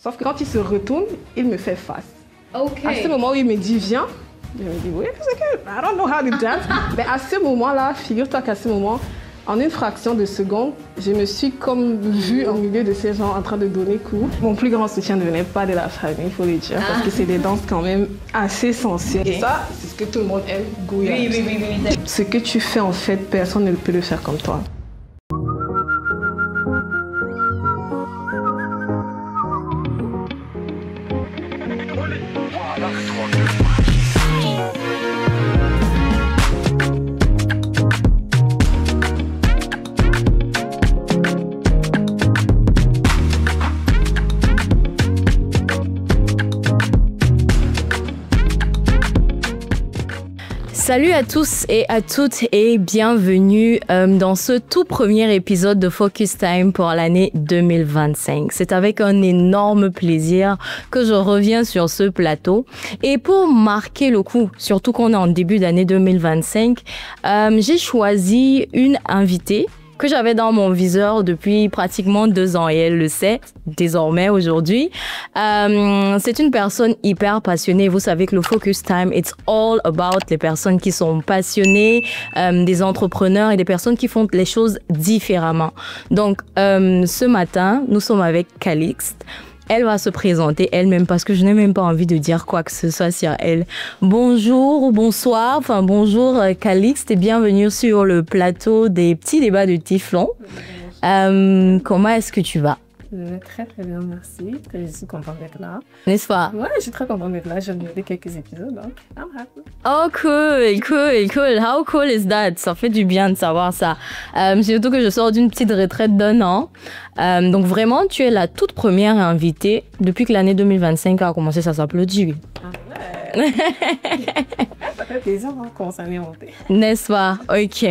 Sauf que quand il se retourne, il me fait face. Ok. À ce moment où il me dit viens, je me dis oui, c'est que I don't know how to dance. Mais à ce moment-là, figure-toi qu'à ce moment, en une fraction de seconde, je me suis comme vue au milieu de ces gens en train de donner cours. Mon plus grand soutien ne venait pas de la famille, il faut le dire, parce que c'est des danses quand même assez sensuelles. Et ça, c'est ce que tout le monde aime, Goya. Oui. Ce que tu fais en fait, personne ne peut le faire comme toi. Salut à tous et à toutes et bienvenue dans ce tout premier épisode de Focus Time pour l'année 2025. C'est avec un énorme plaisir que je reviens sur ce plateau. Et pour marquer le coup, surtout qu'on est en début d'année 2025, j'ai choisi une invitée que j'avais dans mon viseur depuis pratiquement 2 ans et elle le sait désormais aujourd'hui. C'est une personne hyper passionnée. Vous savez que le Focus Time, it's all about les personnes qui sont passionnées, des entrepreneurs et des personnes qui font les choses différemment. Donc, ce matin, nous sommes avec Calixte. Elle va se présenter elle-même parce que je n'ai même pas envie de dire quoi que ce soit sur elle. Bonjour ou bonsoir, bonjour Calixte et bienvenue sur le plateau des petits débats de Tiflon. Comment est-ce que tu vas? Je vais très bien, merci. Je suis contente d'être là. N'est-ce pas? Ouais, je suis très contente d'être là. J'ai regardé quelques épisodes, donc I'm happy. Oh, cool. How cool is that? Ça fait du bien de savoir ça. Surtout que je sors d'une petite retraite d'1 an. Donc vraiment, tu es la toute première invitée depuis que l'année 2025 a commencé, ça s'applaudit. Ça fait plaisir de commencer à m'inventer. N'est-ce pas? Ok.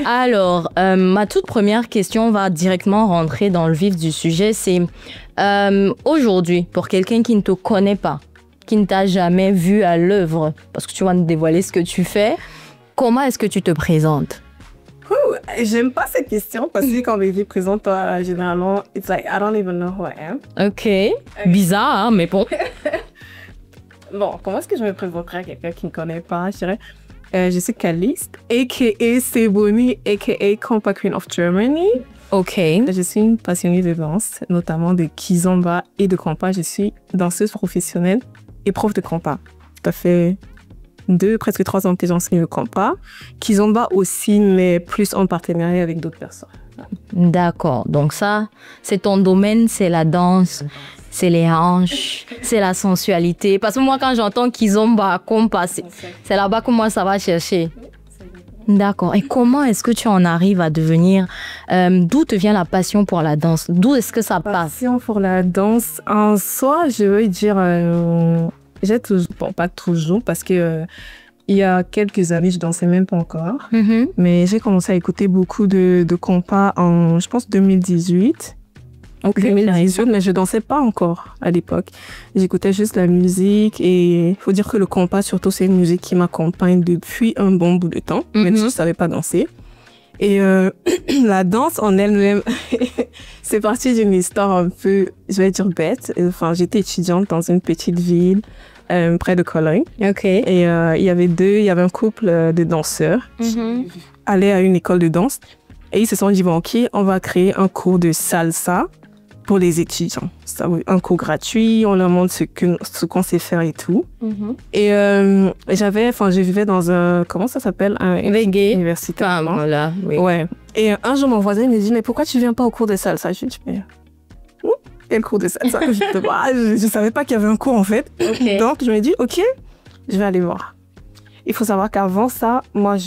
Alors, ma toute première question va directement rentrer dans le vif du sujet. C'est aujourd'hui, pour quelqu'un qui ne te connaît pas, qui ne t'a jamais vu à l'œuvre, parce que tu vas nous dévoiler ce que tu fais, comment est-ce que tu te présentes? J'aime pas cette question parce que quand les filles présentent, généralement, it's like, I don't even know who I am. Ok. Bizarre, hein, mais bon. Bon, comment est-ce que je me présenterais à quelqu'un qui ne me connaît pas? Je dirais, je suis Calixte, a.k.a. Seboni, a.k.a. Compa Queen of Germany. Ok. Je suis une passionnée de danse, notamment de kizomba et de compa. Je suis danseuse professionnelle et prof de compa. Ça fait presque 3 ans que j'enseigne le compa. Kizomba aussi, mais plus en partenariat avec d'autres personnes. D'accord. Donc ça, c'est ton domaine, c'est la danse. C'est les hanches, c'est la sensualité. Parce que moi, quand j'entends kizomba, compa, c'est là-bas que moi, ça va chercher. D'accord. Et comment est-ce que tu en arrives à devenir... d'où te vient la passion pour la danse? D'où est-ce que ça passe? Passion pour la danse, en soi, je veux dire... j'ai toujours... Bon, pas toujours, parce que... il y a quelques années, je dansais même pas encore. Mm-hmm. Mais j'ai commencé à écouter beaucoup de compas en, je pense, 2018. Ok. 2018, mais je dansais pas encore à l'époque. J'écoutais juste la musique et il faut dire que le compas, surtout, c'est une musique qui m'accompagne depuis un bon bout de temps, même si je savais pas danser. Et la danse en elle-même, c'est parti d'une histoire un peu, je vais dire bête. Enfin, j'étais étudiante dans une petite ville près de Cologne. Ok. Et il y avait un couple de danseurs qui allaient à une école de danse et ils se sont dit, bon, ok, on va créer un cours de salsa pour les étudiants. Un cours gratuit, on leur montre ce qu'on sait faire et tout. Et je vivais dans un, comment ça s'appelle? Un universitaire. Voilà, oui. Ouais. Et un jour, mon voisin me dit, mais pourquoi tu viens pas au cours de salsa? Je lui dis, mais quel cours de salsa? Je savais pas qu'il y avait un cours, en fait. Okay. Donc, je me dis, ok, je vais aller voir. Il faut savoir qu'avant ça, moi,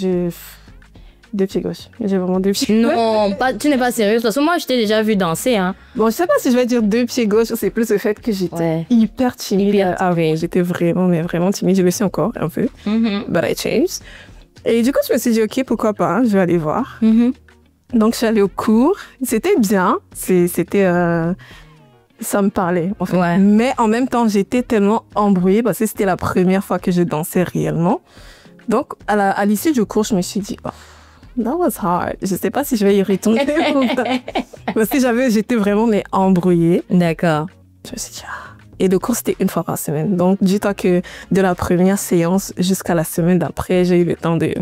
deux pieds gauche. J'ai vraiment 2 pieds gauche. Non, tu n'es pas sérieuse. Parce que moi, je t'ai déjà vu danser. Hein. Bon, je sais pas si je vais dire 2 pieds gauche. C'est plus le fait que j'étais hyper timide. Oui, j'étais vraiment timide. Je le suis encore un peu. But I changed. Et du coup, je me suis dit, ok, pourquoi pas, hein, je vais aller voir. Donc, je suis allée au cours. C'était bien. Ça me parlait, en fait. Ouais. Mais en même temps, j'étais tellement embrouillée parce que c'était la première fois que je dansais réellement. Donc, à l'issue du cours, je me suis dit, oh, that was hard. Je sais pas si je vais y retourner. Parce que j'étais vraiment embrouillée. D'accord. Je me suis dit, ah. Et le cours, c'était 1 fois par semaine. Donc, dis-toi que de la première séance jusqu'à la semaine d'après, j'ai eu le temps de,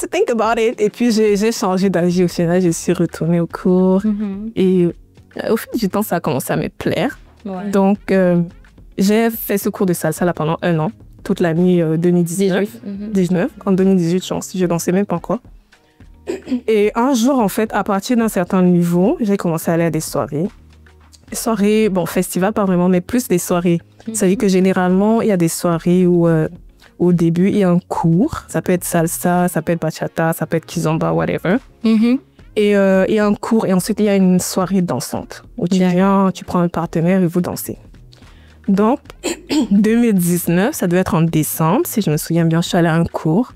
to think about it. Et puis, j'ai changé d'avis au final. Je suis retournée au cours. Et au fil du temps, ça a commencé à me plaire. Ouais. Donc, j'ai fait ce cours de salsa là pendant 1 an, toute l'année 2019. En 2018, je dansais même pas encore. Et un jour, en fait, à partir d'un certain niveau, j'ai commencé à aller à des soirées. Des soirées, bon, festival pas vraiment, mais plus des soirées. Ça veut dire que généralement, il y a des soirées où au début, il y a un cours. Ça peut être salsa, ça peut être bachata, ça peut être kizomba, whatever. Et il y a un cours et ensuite, il y a une soirée dansante où tu viens, tu prends un partenaire et vous dansez. Donc, 2019, ça devait être en décembre, si je me souviens bien, je suis allée à un cours,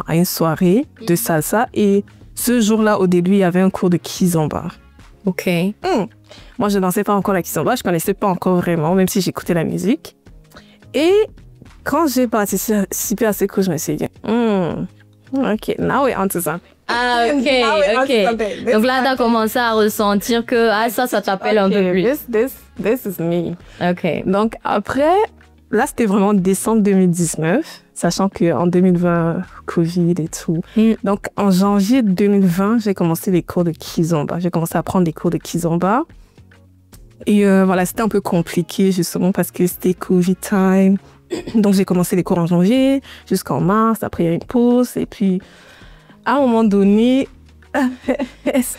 à une soirée de salsa. Et ce jour-là, au début, il y avait un cours de kizomba. OK. Moi, je ne dansais pas encore la kizomba, je ne connaissais pas encore vraiment, même si j'écoutais la musique. Et quand j'ai participé à ce cours, je me suis dit, OK, now we're onto something. Ah, OK. Donc là, tu as commencé à ressentir que ça t'appelle un peu plus. This is me. OK. Donc après, là, c'était vraiment décembre 2019, sachant qu'en 2020, Covid et tout. Donc, en janvier 2020, j'ai commencé les cours de kizomba. J'ai commencé à prendre des cours de kizomba. Et voilà, c'était un peu compliqué, justement, parce que c'était Covid time. Donc, j'ai commencé les cours en janvier jusqu'en mars. Après, il y a une pause. Et puis, à un moment donné,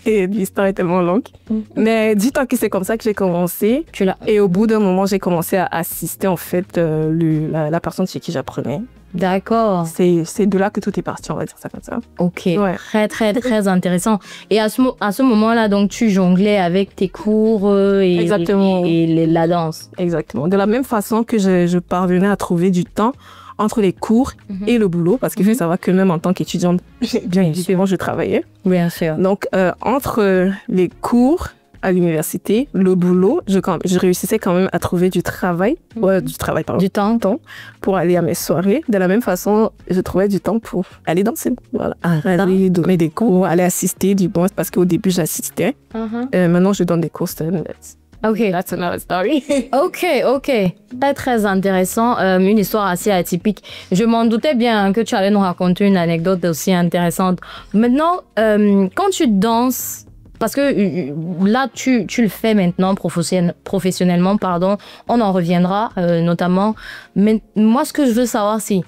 l'histoire est tellement longue. Mais dis-toi que c'est comme ça que j'ai commencé. Et au bout d'un moment, j'ai commencé à assister, en fait, la personne chez qui j'apprenais. D'accord. C'est de là que tout est parti, on va dire ça comme ça. OK. Ouais. Très, très, très intéressant. Et à ce moment-là, donc, tu jonglais avec tes cours et la danse. Exactement. De la même façon que je parvenais à trouver du temps entre les cours et le boulot, parce qu'il faut savoir que même en tant qu'étudiante, bien évidemment, je travaillais. Bien sûr. Donc, entre les cours à l'université, le boulot, je réussissais quand même à trouver du temps pour aller à mes soirées. De la même façon, je trouvais du temps pour aller danser. Voilà. Aller donner des cours, aller assister du bon, parce qu'au début, j'assistais. Maintenant, je donne des cours. OK. That's another story. OK. Très, très intéressant. Une histoire assez atypique. Je m'en doutais bien que tu allais nous raconter une anecdote aussi intéressante. Maintenant, quand tu danses, parce que là, tu le fais maintenant professionnellement, on en reviendra notamment. Mais moi, ce que je veux savoir, c'est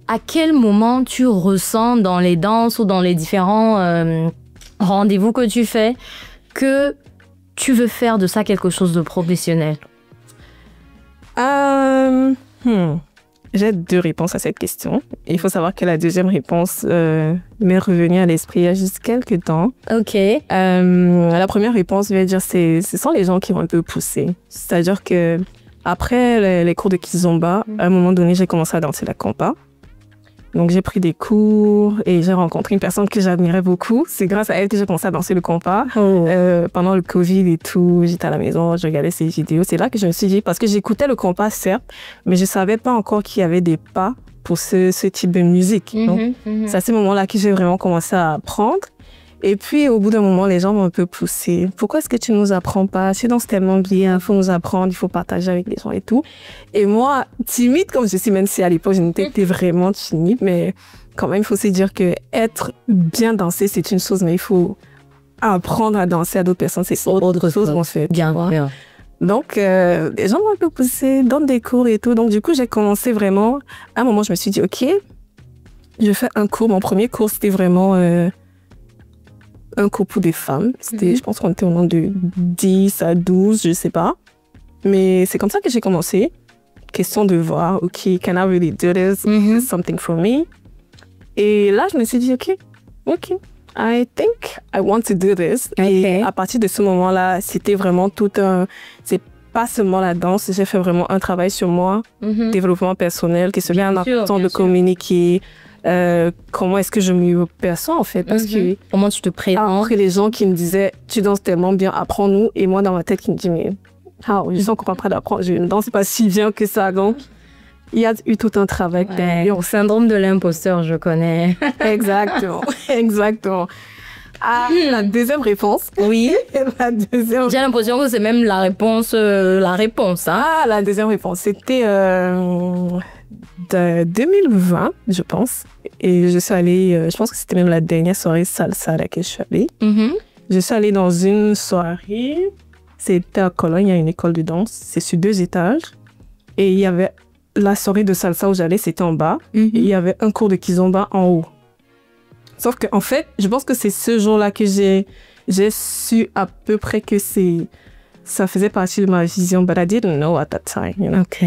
à quel moment tu ressens dans les danses ou dans les différents rendez-vous que tu fais que tu veux faire de ça quelque chose de professionnel? J'ai 2 réponses à cette question. Il faut savoir que la deuxième réponse m'est revenue à l'esprit il y a juste quelques temps. OK. La première réponse, je vais dire, ce sont les gens qui vont un peu pousser. C'est-à-dire que après les cours de kizomba, à un moment donné, j'ai commencé à danser la compa. Donc, j'ai pris des cours et j'ai rencontré une personne que j'admirais beaucoup. C'est grâce à elle que j'ai commencé à danser le compas. Pendant le Covid et tout, j'étais à la maison, je regardais ses vidéos. C'est là que je me suis dit, parce que j'écoutais le compas, certes, mais je savais pas encore qu'il y avait des pas pour ce type de musique. Donc, c'est à ce moment-là que j'ai vraiment commencé à apprendre. Et puis, au bout d'un moment, les gens m'ont un peu poussé. Pourquoi est-ce que tu nous apprends pas? Tu danses tellement bien, il faut nous apprendre, il faut partager avec les gens et tout. Et moi, timide comme je suis, même si à l'époque, je n'étais vraiment timide, mais quand même, il faut se dire que être bien dansé, c'est une chose, mais il faut apprendre à danser à d'autres personnes, c'est autre chose, en fait. Bien. Donc, les gens m'ont un peu poussé, donne des cours et tout. Donc, du coup, j'ai commencé vraiment. À un moment, je me suis dit, OK, je fais un cours. Mon premier cours, c'était vraiment un cours pour des femmes. C'était, je pense qu'on était au nombre de 10 à 12, je sais pas. Mais c'est comme ça que j'ai commencé. Question de voir, OK, can I really do this? Is this something for me? Et là, je me suis dit, OK, I think I want to do this. Et à partir de ce moment-là, c'était vraiment c'est pas seulement la danse, j'ai fait vraiment un travail sur moi, développement personnel, qui se vient en façon de communiquer. Comment est-ce que je me perçois en fait, parce que comment tu te présentes, après les gens qui me disaient tu danses tellement bien, apprends-nous, et moi dans ma tête qui me dit mais je sens qu'on est en train d'apprendre, je ne danse pas si bien que ça. Donc il y a eu tout un travail. Syndrome de l'imposteur, je connais. Exactement. Ah, la deuxième réponse. Oui. La deuxième. J'ai l'impression que c'est même la réponse, hein. Ah, la deuxième réponse. C'était de 2020, je pense. Et je suis allée, je pense que c'était même la dernière soirée salsa à laquelle je suis allée. Je suis allée dans une soirée. C'était à Cologne, il y a une école de danse. C'est sur 2 étages. Et il y avait la soirée de salsa où j'allais, c'était en bas. Et il y avait un cours de kizomba en haut. Sauf qu'en fait, je pense que c'est ce jour-là que j'ai su à peu près que ça faisait partie de ma vision. But I didn't know at that time, you know? OK.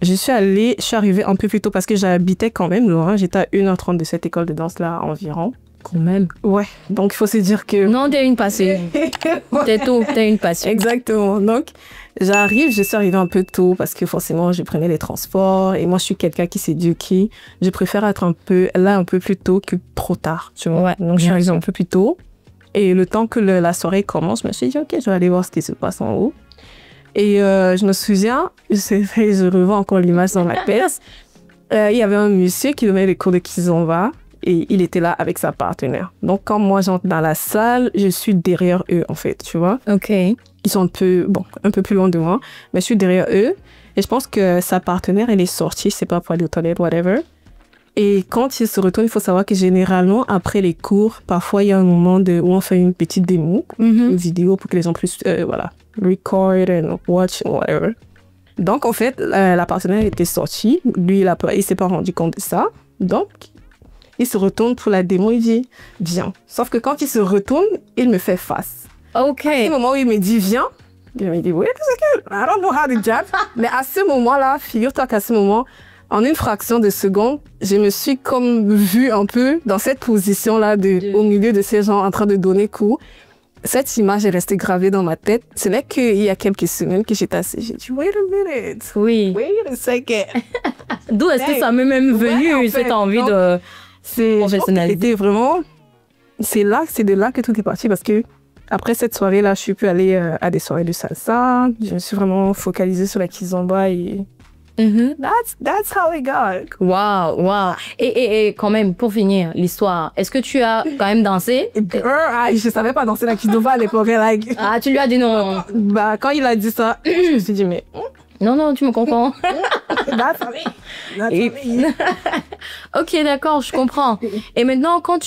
Je suis arrivée un peu plus tôt parce que j'habitais quand même loin. J'étais à 1h30 de cette école de danse-là environ. Quand même. Ouais, donc il faut se dire que... Non, t'es une passée. T'es une passée. Exactement. Donc, je suis arrivée un peu tôt parce que forcément, je prenais les transports et moi, je suis quelqu'un qui s'éduque. Je préfère être un peu plus tôt que trop tard, tu vois. Ouais, donc, je suis arrivée un peu plus tôt. Et le temps que la soirée commence, je me suis dit, OK, je vais aller voir ce qui se passe en haut. Et je me souviens, je revois encore l'image dans ma tête. Il y avait un monsieur qui donnait les cours de kizomba. Et il était là avec sa partenaire. Donc, quand moi, j'entre dans la salle, je suis derrière eux, en fait, tu vois. OK. Ils sont un peu plus loin de moi, mais je suis derrière eux. Et je pense que sa partenaire, elle est sortie, je sais pas, pour aller aux toilettes, whatever. Et quand il se retourne, il faut savoir que généralement, après les cours, parfois, il y a un moment où on fait une petite démo, une vidéo pour que les gens puissent, record and watch, whatever. Donc, en fait, la partenaire était sortie. Lui, il s'est pas rendu compte de ça. Donc, il se retourne pour la démo, il dit « Viens ». Sauf que quand il se retourne, il me fait face. OK. À ce moment où il me dit « Viens », il me dit « Wait a second, I don't know how to jab ». Mais à ce moment-là, figure-toi qu'à ce moment, en une fraction de seconde, je me suis comme vue un peu dans cette position-là au milieu de ces gens en train de donner coup. Cette image est restée gravée dans ma tête. Ce n'est qu'il y a quelques semaines que j'étais assise. J'ai dit, wait a minute. Oui. Wait a second. D'où est-ce que ça m'est même venu, cette envie de professionnaliser? C'était vraiment... C'est de là que tout est parti parce que après cette soirée-là, je suis plus allée à des soirées de salsa. Je me suis vraiment focalisée sur la kizomba et... That's how it got. Wow. Et quand même, pour finir l'histoire, est-ce que tu as quand même dansé? Je savais pas danser la kizomba à l'époque. Like... Ah, tu lui as dit non? Bah, quand il a dit ça, je me suis dit, mais... Non, tu me comprends. That's me. Ok, d'accord, je comprends. Et maintenant, quand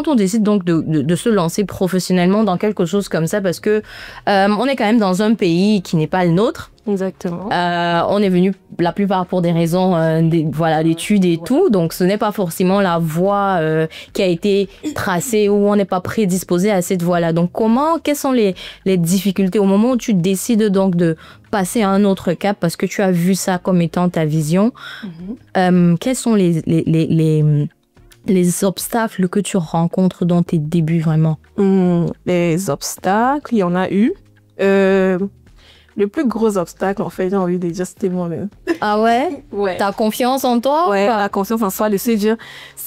on décide donc de se lancer professionnellement dans quelque chose comme ça, parce que on est quand même dans un pays qui n'est pas le nôtre. Exactement. On est venu la plupart pour des raisons d'études et tout, donc ce n'est pas forcément la voie qui a été tracée ou on n'est pas prédisposé à cette voie-là. Donc quelles sont les difficultés au moment où tu décides donc de passer à un autre cap parce que tu as vu ça comme étant ta vision? Quels sont les obstacles que tu rencontres dans tes débuts vraiment? Les obstacles, il y en a eu. Le plus gros obstacle, en fait, j'ai envie de dire, c'était moi-même. Ah ouais? Ouais. T'as confiance en toi? Ouais, la confiance en soi, le se dire.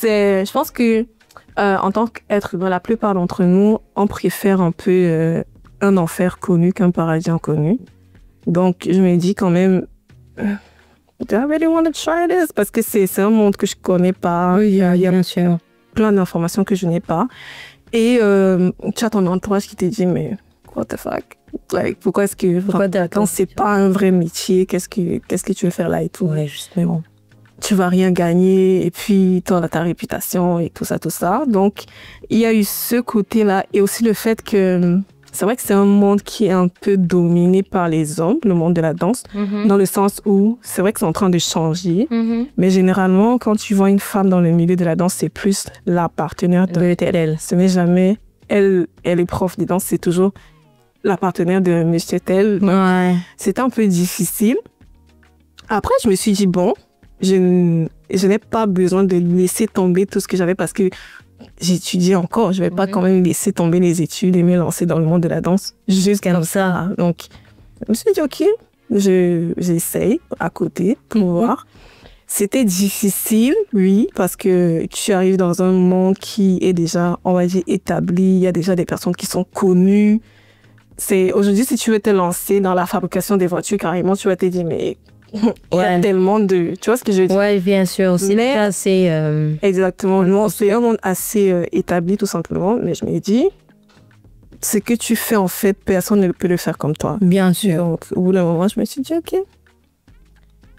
Je pense que, en tant qu'être humain, la plupart d'entre nous, on préfère un peu un enfer connu qu'un paradis inconnu. Donc, je me dis quand même, do I really want to try this? Parce que c'est un monde que je connais pas. Il y a bien sûr plein d'informations que je n'ai pas. Et tu as ton entourage qui te dit, mais what the fuck? Like, pourquoi est-ce que c'est pas un vrai métier? Qu'est-ce que tu veux faire là et tout? Ouais, justement. Tu vas rien gagner et puis tu as ta réputation et tout ça. Donc, il y a eu ce côté-là et aussi le fait que c'est vrai que c'est un monde qui est un peu dominé par les hommes, le monde de la danse, dans le sens où c'est vrai que c'est en train de changer, mais généralement, quand tu vois une femme dans le milieu de la danse, c'est plus la partenaire de elle. Ce n'est jamais elle est prof de danse, c'est toujours la partenaire de monsieur tel. Ouais. C'était un peu difficile. Après, je me suis dit, bon, je n'ai pas besoin de laisser tomber tout ce que j'avais parce que j'étudiais encore. Je vais pas quand même laisser tomber les études et me lancer dans le monde de la danse jusqu'à comme ça. Donc, je me suis dit, OK, j'essaye à côté pour voir. C'était difficile, oui, parce que tu arrives dans un monde qui est déjà, on va dire, établi. Il y a déjà des personnes qui sont connues. Aujourd'hui, si tu veux te lancer dans la fabrication des voitures, carrément, tu vas te dire, mais Il y a tellement de... Tu vois ce que je veux dire? Oui, bien sûr. C'est assez... Exactement. Nous, c'est un monde assez établi, tout simplement. Mais je me dis, ce que tu fais, en fait, personne ne peut le faire comme toi. Bien sûr. Donc, au bout d'un moment, je me suis dit, OK.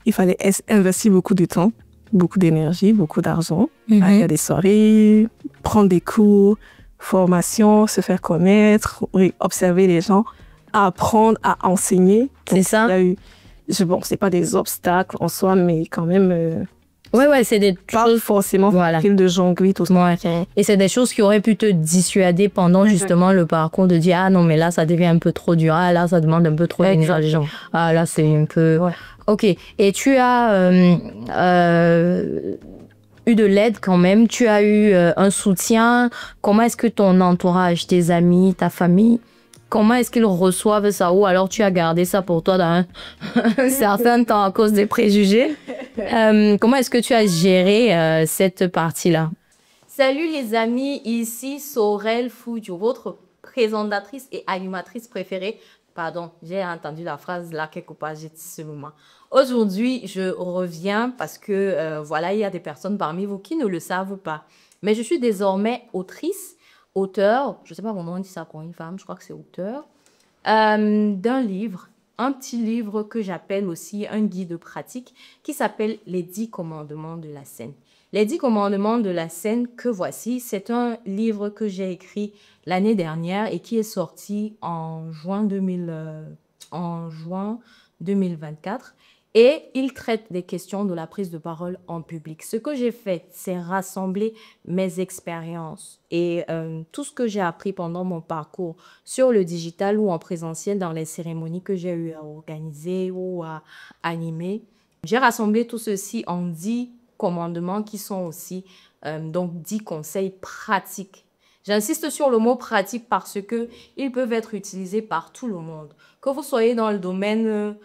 Il fallait investir beaucoup de temps, beaucoup d'énergie, beaucoup d'argent. Aller à des soirées, prendre des cours, formation, se faire connaître, observer les gens, apprendre à enseigner. C'est ça. Il y a eu, bon, c'est pas des obstacles en soi, mais quand même. Ouais, c'est des choses forcément fil de jonglée, tout ça. Ouais. Et c'est des choses qui auraient pu te dissuader pendant justement le parcours de dire ah non mais là ça devient un peu trop dur, ah là ça demande un peu trop d'énergie, ah là c'est un peu. Ouais. Ok. Et tu as eu de l'aide quand même, tu as eu un soutien. Comment est-ce que ton entourage, tes amis, ta famille, comment est-ce qu'ils reçoivent ça? Ou alors tu as gardé ça pour toi dans un certain temps à cause des préjugés? Comment est-ce que tu as géré cette partie-là? Salut les amis, ici Sorel Foudio, votre présentatrice et animatrice préférée. Pardon, j'ai entendu la phrase là quelque part, j'ai dit ce moment. Aujourd'hui, je reviens parce que voilà, il y a des personnes parmi vous qui ne le savent pas. Mais je suis désormais auteur, je ne sais pas comment on dit ça pour une femme, je crois que c'est auteur, d'un livre, un petit livre que j'appelle aussi un guide pratique qui s'appelle Les 10 commandements de la scène. Les 10 commandements de la scène que voici, c'est un livre que j'ai écrit l'année dernière et qui est sorti en juin 2024. Et il traite des questions de la prise de parole en public. Ce que j'ai fait, c'est rassembler mes expériences et tout ce que j'ai appris pendant mon parcours sur le digital ou en présentiel dans les cérémonies que j'ai eu à organiser ou à animer. J'ai rassemblé tout ceci en 10 commandements qui sont aussi donc 10 conseils pratiques. J'insiste sur le mot pratique parce que ils peuvent être utilisés par tout le monde. Que vous soyez dans le domaine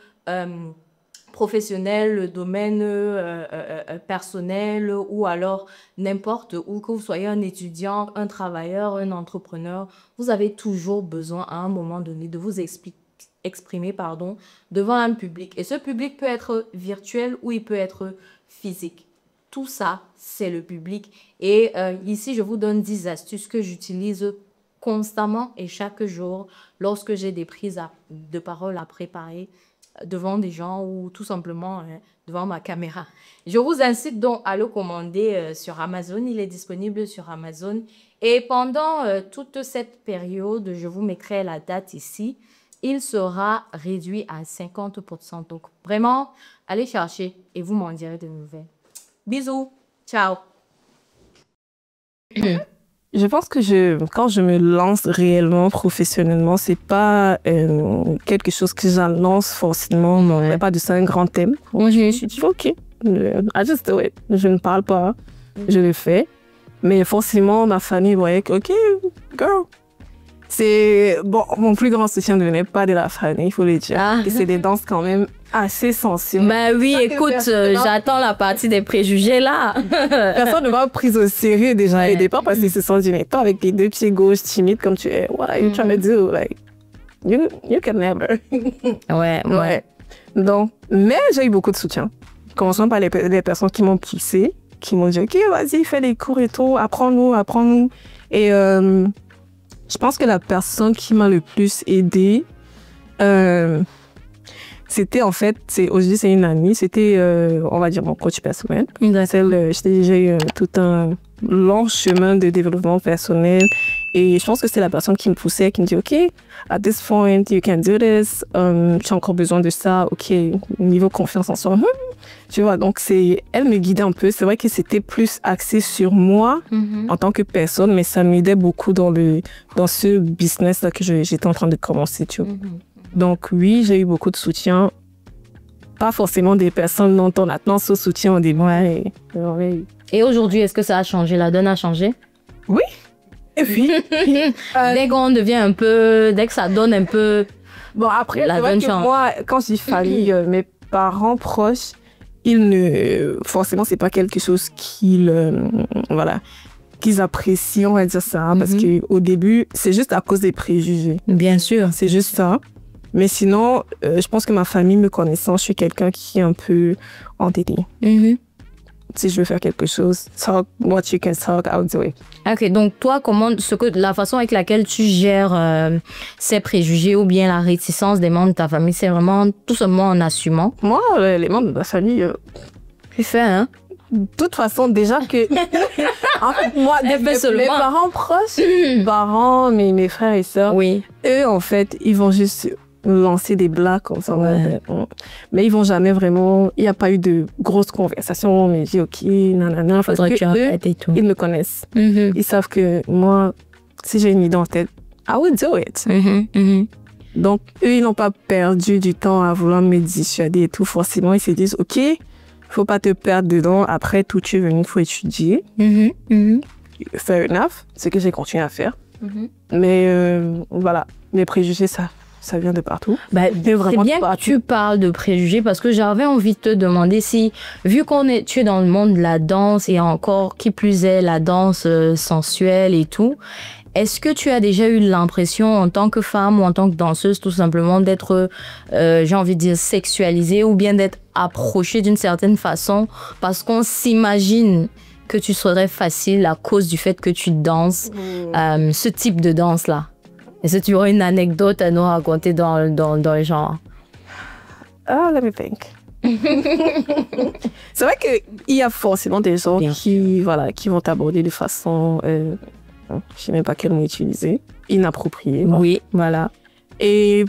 professionnel, le domaine personnel ou alors n'importe où, que vous soyez un étudiant, un travailleur, un entrepreneur, vous avez toujours besoin à un moment donné de vous exprimer devant un public. Et ce public peut être virtuel ou il peut être physique. Tout ça, c'est le public. Et ici, je vous donne 10 astuces que j'utilise constamment et chaque jour lorsque j'ai des prises de parole à préparer devant des gens ou tout simplement devant ma caméra. Je vous incite donc à le commander sur Amazon. Il est disponible sur Amazon. Et pendant toute cette période, je vous mettrai la date ici. Il sera réduit à 50%. Donc, vraiment, allez chercher et vous m'en direz de nouvelles. Bisous. Ciao. Je pense que quand je me lance réellement, professionnellement, c'est pas quelque chose que j'annonce forcément. Non, il n'y a pas de ça un grand thème. Moi, je me suis dit, OK, I just do it. Je ne parle pas, je le fais. Mais forcément, ma famille voyait que, OK, girl. C'est, bon, mon plus grand soutien ne venait pas de la famille, il faut le dire. Et c'est des danses quand même assez sensibles. Ben oui, écoute, j'attends la partie des préjugés là. Personne ne m'a prise au sérieux déjà au départ parce qu'ils se sont dit, mais toi avec les deux pieds gauches timides comme tu es, what are you trying to do? Like, you can never. Ouais. Donc, mais j'ai eu beaucoup de soutien. Commençons par les personnes qui m'ont poussée, qui m'ont dit, OK, vas-y, fais des cours et tout, apprends-nous. Et je pense que la personne qui m'a le plus aidée, c'était en fait, aujourd'hui c'est une amie, c'était, on va dire, mon coach personnel. J'ai eu tout un long chemin de développement personnel et je pense que c'est la personne qui me poussait, qui me dit, OK, at this point, you can do this, tu as encore besoin de ça, OK, niveau confiance en soi. Tu vois, donc elle me guidait un peu. C'est vrai que c'était plus axé sur moi en tant que personne, mais ça m'aidait beaucoup dans ce business-là que j'étais en train de commencer, tu vois. Donc oui, j'ai eu beaucoup de soutien. Pas forcément des personnes dont on attend ce soutien au début. Et aujourd'hui, est-ce que ça a changé? La donne a changé? Oui. Et puis, dès que ça donne un peu, bon, après, la donne change. Moi, quand j'ai fallu mes parents proches, forcément, c'est pas quelque chose qu'ils apprécient, on va dire ça, parce qu'au début, c'est juste à cause des préjugés. Bien sûr. C'est juste ça. Mais sinon, je pense que ma famille me connaissant, je suis quelqu'un qui est un peu entêté. Si je veux faire quelque chose, talk what you can talk, I'll do it. Ok, donc toi, la façon avec laquelle tu gères ces préjugés ou bien la réticence des membres de ta famille, c'est vraiment tout simplement en assumant? Moi, les membres de ma famille... Tu fais, hein? De toute façon, déjà que... en fait, moi, mes parents proches, mes frères et sœurs, oui. Eux, en fait, ils vont juste lancer des blagues comme ça. Ouais. Mais ils vont jamais vraiment... Il n'y a pas eu de grosses conversations. Mais j'ai dit, OK, nanana. Parce que eux, ils me connaissent. Ils savent que moi, si j'ai une idée en tête, I will do it. Donc, eux, ils n'ont pas perdu du temps à vouloir me dissuader et tout. Forcément, ils se disent, OK, faut pas te perdre dedans. Après, tout tu es venu, il faut étudier. Fair enough. C'est ce que j'ai continué à faire. Mais voilà, les préjugés, ça vient de partout. Bah, c'est bien que tu parles de préjugés parce que j'avais envie de te demander si, vu tu es dans le monde de la danse et encore, qui plus est, la danse sensuelle et tout, est-ce que tu as déjà eu l'impression en tant que femme ou en tant que danseuse tout simplement d'être, j'ai envie de dire, sexualisée ou bien d'être approchée d'une certaine façon parce qu'on s'imagine que tu serais facile à cause du fait que tu danses ce type de danse-là? Est-ce que tu aurais une anecdote à nous raconter dans le genre? Let me think. C'est vrai qu'il y a forcément des gens qui vont t'aborder de façon, je ne sais même pas quel mot utiliser, inappropriée. Oui. Voilà. Et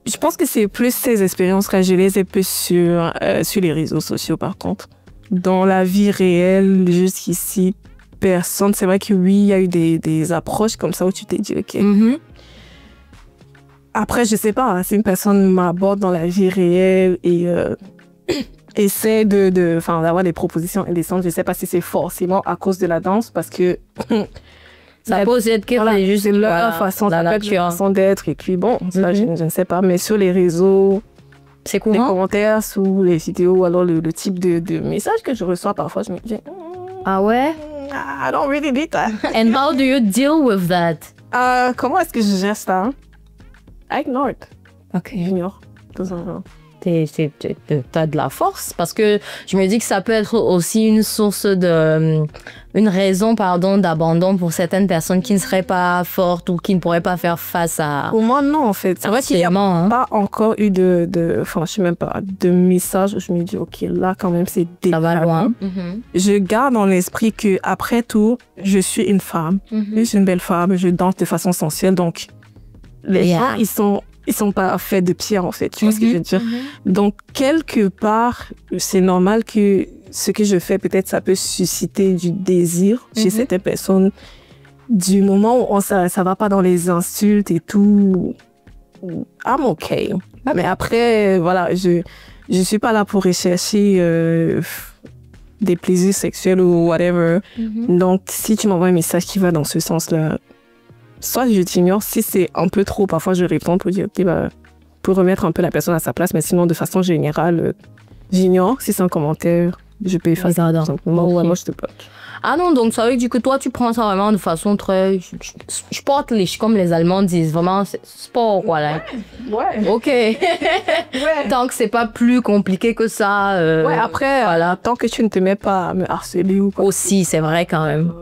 je pense que c'est plus ces expériences-là, je les ai plus sur les réseaux sociaux par contre. Dans la vie réelle, jusqu'ici, personne. C'est vrai que oui, il y a eu des approches comme ça où tu t'es dit, OK. Après, je sais pas, si une personne m'aborde dans la vie réelle et essaie d'avoir des propositions indécentes, je sais pas si c'est forcément à cause de la danse parce que ça peut aussi être que c'est juste leur façon d'être. Et puis bon, ça, je ne sais pas. Mais sur les réseaux, c'est courant. Les commentaires sous les vidéos ou alors le type de message que je reçois parfois, je me dis... Ah ouais? I don't really need that. And how do you deal with that? Comment est-ce que je gère ça? I ignore it. Ok. J'ignore, tout simplement. T'as de la force parce que je me dis que ça peut être aussi une source une raison d'abandon pour certaines personnes qui ne seraient pas fortes ou qui ne pourraient pas faire face à... Pour moi, non, en fait. C'est vrai qu'il n'y a pas encore eu je sais même pas, de message où je me dis, OK, là, quand même, c'est délicat. Ça va loin. Je garde dans l'esprit que après tout, je suis une femme. Je suis une belle femme, je danse de façon sensuelle, donc les gens, ils sont pas faits de pierre, en fait. Tu vois ce que je veux dire? Donc, quelque part, c'est normal que ce que je fais, peut-être, ça peut susciter du désir chez certaines personnes. Du moment où ça va pas dans les insultes et tout, I'm okay. Mais après, voilà, je suis pas là pour rechercher des plaisirs sexuels ou whatever. Donc, si tu m'envoies un message qui va dans ce sens-là, soit je t'ignore, si c'est un peu trop, parfois je réponds pour dire, OK, pour remettre un peu la personne à sa place, mais sinon, de façon générale, j'ignore. Si c'est un commentaire, je peux effacer. Moi, je te bloque. Ah non, donc ça veut dire que toi, tu prends ça vraiment de façon très... Je porte comme les Allemands disent, vraiment, c'est sport, quoi, là. Ouais. OK. Tant que c'est pas plus compliqué que ça. Après, voilà, tant que tu ne te mets pas à me harceler ou quoi. Aussi, c'est vrai quand même.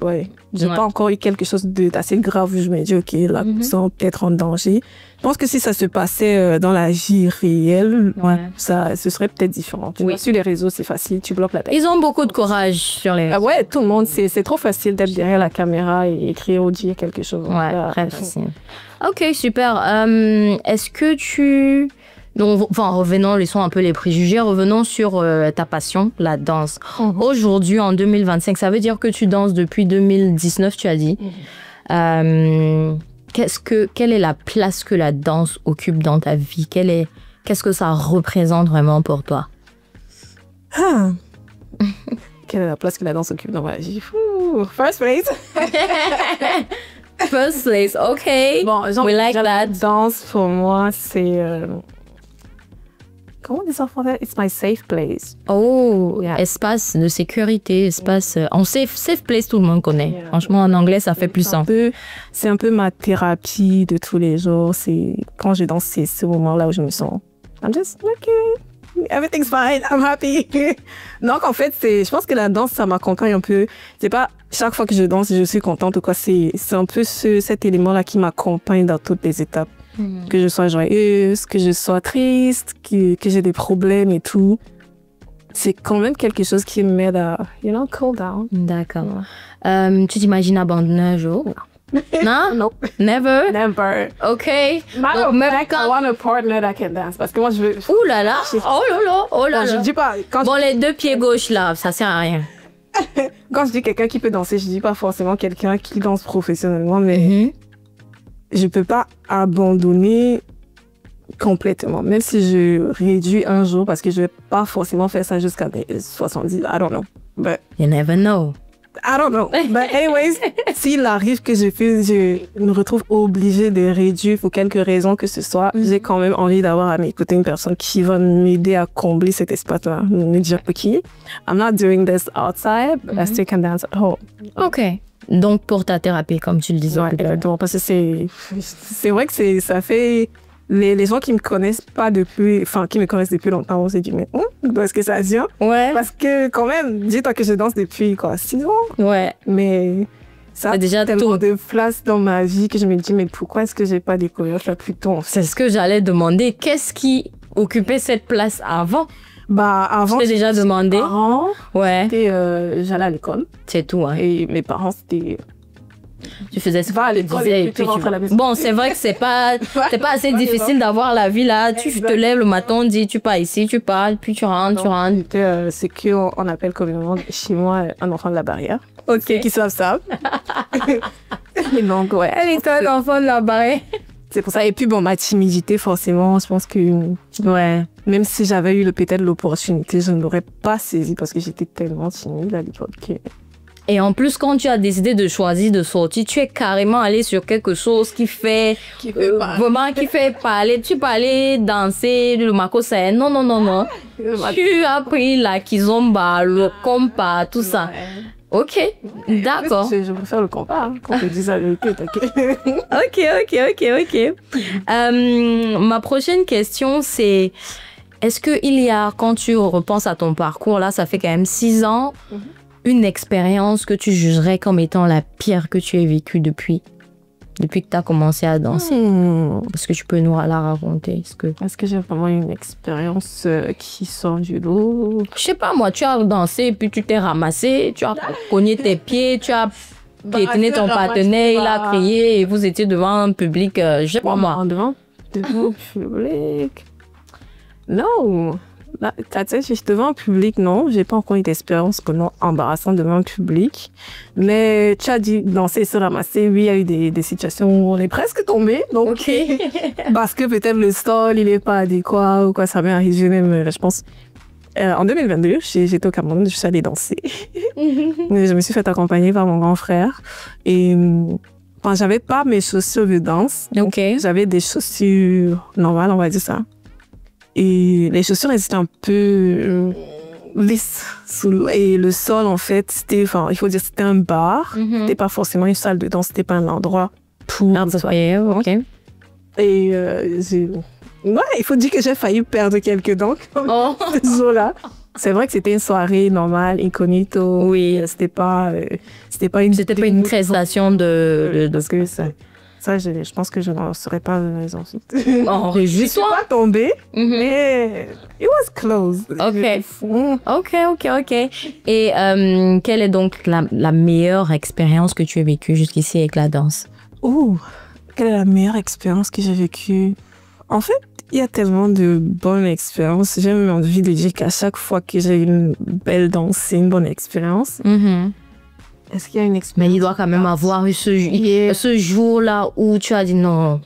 Ouais. J'ai pas encore eu quelque chose d'assez grave où je me dis, OK, là, ils sont peut-être en danger. Je pense que si ça se passait dans la vie réelle, ce serait peut-être différent. Sur les réseaux, c'est facile, tu bloques la tête. Ils ont beaucoup de courage sur les réseaux. Ouais, tout le monde, c'est trop facile d'être derrière la caméra et écrire ou dire quelque chose. Ouais, très facile. OK, super. Est-ce que donc, revenons, laissons un peu les préjugés, revenons sur ta passion, la danse. Aujourd'hui, en 2025, ça veut dire que tu danses depuis 2019, tu as dit. Quelle est la place que la danse occupe dans ta vie? Qu'est-ce que ça représente vraiment pour toi? Quelle est la place que la danse occupe dans ma vie? First place. First place, OK. Bon, we like that. La danse, pour moi, c'est... comment on dit ça en français? It's my safe place. Oh, Yeah. espace de sécurité, espace... En safe place, tout le monde connaît. Yeah. Franchement, en anglais, ça fait plus sens. C'est un peu ma thérapie de tous les jours. C'est quand je danse, c'est ce moment-là où je me sens. I'm just okay. Everything's fine. I'm happy. Donc, en fait, je pense que la danse, ça m'accompagne un peu. C'est pas chaque fois que je danse, je suis contente ou quoi. C'est un peu cet élément-là qui m'accompagne dans toutes les étapes. Que je sois joyeuse, que je sois triste, que j'ai des problèmes et tout. C'est quand même quelque chose qui m'aide à, cool down. D'accord. Tu t'imagines abandonner un jour? Non? Non. Never? Never. OK. Matter Donc, of même fact, I want a partner that can dance. Parce que moi, je veux... Ouh là là! Oh là là! Oh là Non, je là! dis pas... Bon, les deux pieds gauches là, ça sert à rien. Quand je dis quelqu'un qui peut danser, je dis pas forcément quelqu'un qui danse professionnellement, mais je peux pas abandonner complètement. Même si je réduis un jour, parce que je vais pas forcément faire ça jusqu'à 70. I don't know. But You never know. I don't know. But anyways, s'il arrive que je me retrouve obligée de réduire pour quelque raison que ce soit, j'ai quand même envie d'avoir à mes côtés une personne qui va m'aider à combler cet espace-là. Me dire, OK, I'm not doing this outside, but I still can dance at home. OK. Donc, pour ta thérapie, comme tu le disais. Ouais, exactement. Parce que c'est vrai que ça fait... Les gens qui me connaissent pas depuis... Enfin, qui me connaissent depuis longtemps, on s'est dit, mais d'où est-ce que ça vient? Ouais. Parce que quand même, dis-toi que je danse depuis, 6 ans. Ouais. Mais ça a déjà tellement de place dans ma vie que je me dis, mais pourquoi est-ce que j'ai pas découvert ça plus tôt? C'est ce que j'allais demander. Qu'est-ce qui occupait cette place avant? Bah, avant... Je t'ai déjà demandé. Avant, Ouais. j'allais à l'école. C'est tout, hein. Et mes parents, c'était... Tu faisais ce Va à l'école disais, et et puis puis tu rentres à la maison. Bon, c'est vrai que c'est pas assez difficile d'avoir la vie là. Tu te lèves le matin, on dit tu pars ici, tu parles, puis tu rentres. C'est qu'on appelle communément chez moi un enfant de la barrière. OK. Ceux qui savent. Et donc, ouais. Elle est un enfant de la barrière. C'est pour ça. Et puis, bon, ma timidité, forcément, je pense que... Ouais. Même si j'avais eu peut-être l'opportunité, je ne l'aurais pas saisi parce que j'étais tellement timide à l'époque. Et en plus, quand tu as décidé de choisir de sortir, tu es carrément allé sur quelque chose qui fait vraiment qui fait parler. Tu peux aller danser le makosa. Non. Tu as pris la kizomba, le compas, tout ça. OK, d'accord. Je préfère le compas, quand je dis la vérité, t'inquiète. OK. Ma prochaine question, c'est est-ce qu'il y a, quand tu repenses à ton parcours, là, ça fait quand même 6 ans, une expérience que tu jugerais comme étant la pire que tu aies vécue depuis que tu as commencé à danser? Est-ce que tu peux nous la raconter? Est-ce que j'ai vraiment une expérience qui sort du lot? Je sais pas, moi, tu as dansé, puis tu t'es ramassé, tu as cogné tes pieds, tu as piétiné ton partenaire, il a crié et vous étiez devant un public, je sais pas moi. Devant public? Non. Tu sais, devant un public, non. J'ai pas encore eu d'expérience embarrassante devant un public. Mais tu as dit danser et se ramasser. Oui, il y a eu des situations où on est presque tombé. Donc, OK. parce que peut-être le sol, il est pas adéquat ou quoi. Ça m'est arrivé même, je pense, en 2022, j'étais au Cameroun, je suis allée danser. Je me suis fait accompagner par mon grand frère. Et j'avais pas mes chaussures de danse. OK. J'avais des chaussures normales, on va dire ça. Et les chaussures, elles étaient un peu lisses. Et le sol, en fait, il faut dire, c'était un bar. C'était pas forcément une salle de danse, c'était pas un endroit pour... OK. Et il faut dire que j'ai failli perdre quelques dents ce jour-là. C'est vrai que c'était une soirée normale, incognito. Oui. C'était pas une prestation de... Parce que ça, je pense que je n'en serais pas les ensuite. Réjouis-toi. Je suis pas tombée, mais it was close. OK. Et quelle est donc la meilleure expérience que tu as vécue jusqu'ici avec la danse? Quelle est la meilleure expérience que j'ai vécue? En fait, il y a tellement de bonnes expériences. J'ai même envie de dire qu'à chaque fois que j'ai une belle danse, c'est une bonne expérience. Est-ce qu'il y a une expérience? Mais il doit quand même avoir eu ce jour-là où tu as dit non,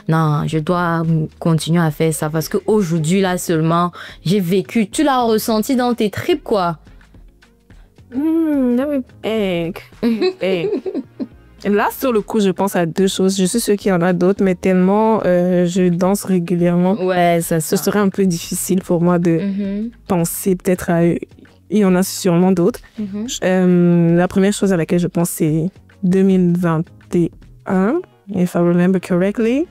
je dois continuer à faire ça parce qu'aujourd'hui, là seulement, j'ai vécu. Tu l'as ressenti dans tes tripes, quoi. Let me think. Là, sur le coup, je pense à deux choses. Je suis sûre qu'il y en a d'autres, mais tellement je danse régulièrement. Ouais, ça. Ce serait un peu difficile pour moi de penser peut-être à... Il y en a sûrement d'autres. La première chose à laquelle je pense, c'est 2021, if I remember correctly.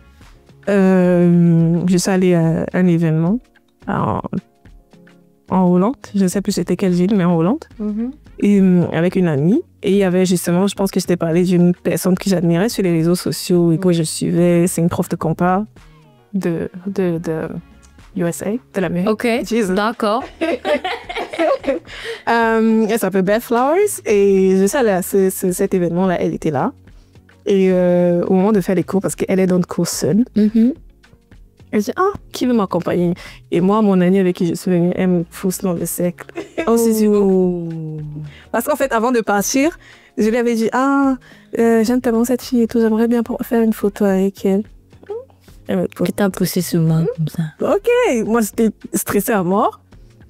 Je suis allée à un événement en Hollande. Je ne sais plus c'était quelle ville, mais en Hollande. Et, avec une amie. Et il y avait justement, je pense que je t'ai parlé d'une personne que j'admirais sur les réseaux sociaux et que je suivais. C'est une prof de compas de USA, de l'Amérique. OK, d'accord. Elle s'appelle Beth Flowers et je suis allée à cet événement-là, elle était là. Et au moment de faire les cours, parce qu'elle est dans le cours seule, elle dit, qui veut m'accompagner? Et moi, mon amie avec qui je suis venue, elle me pousse dans le cercle. On s'est dit, parce qu'en fait, avant de partir, je lui avais dit, j'aime tellement cette fille et tout, j'aimerais bien faire une photo avec elle. Qui t'a poussé sous main comme ça? OK. Moi, j'étais stressée à mort.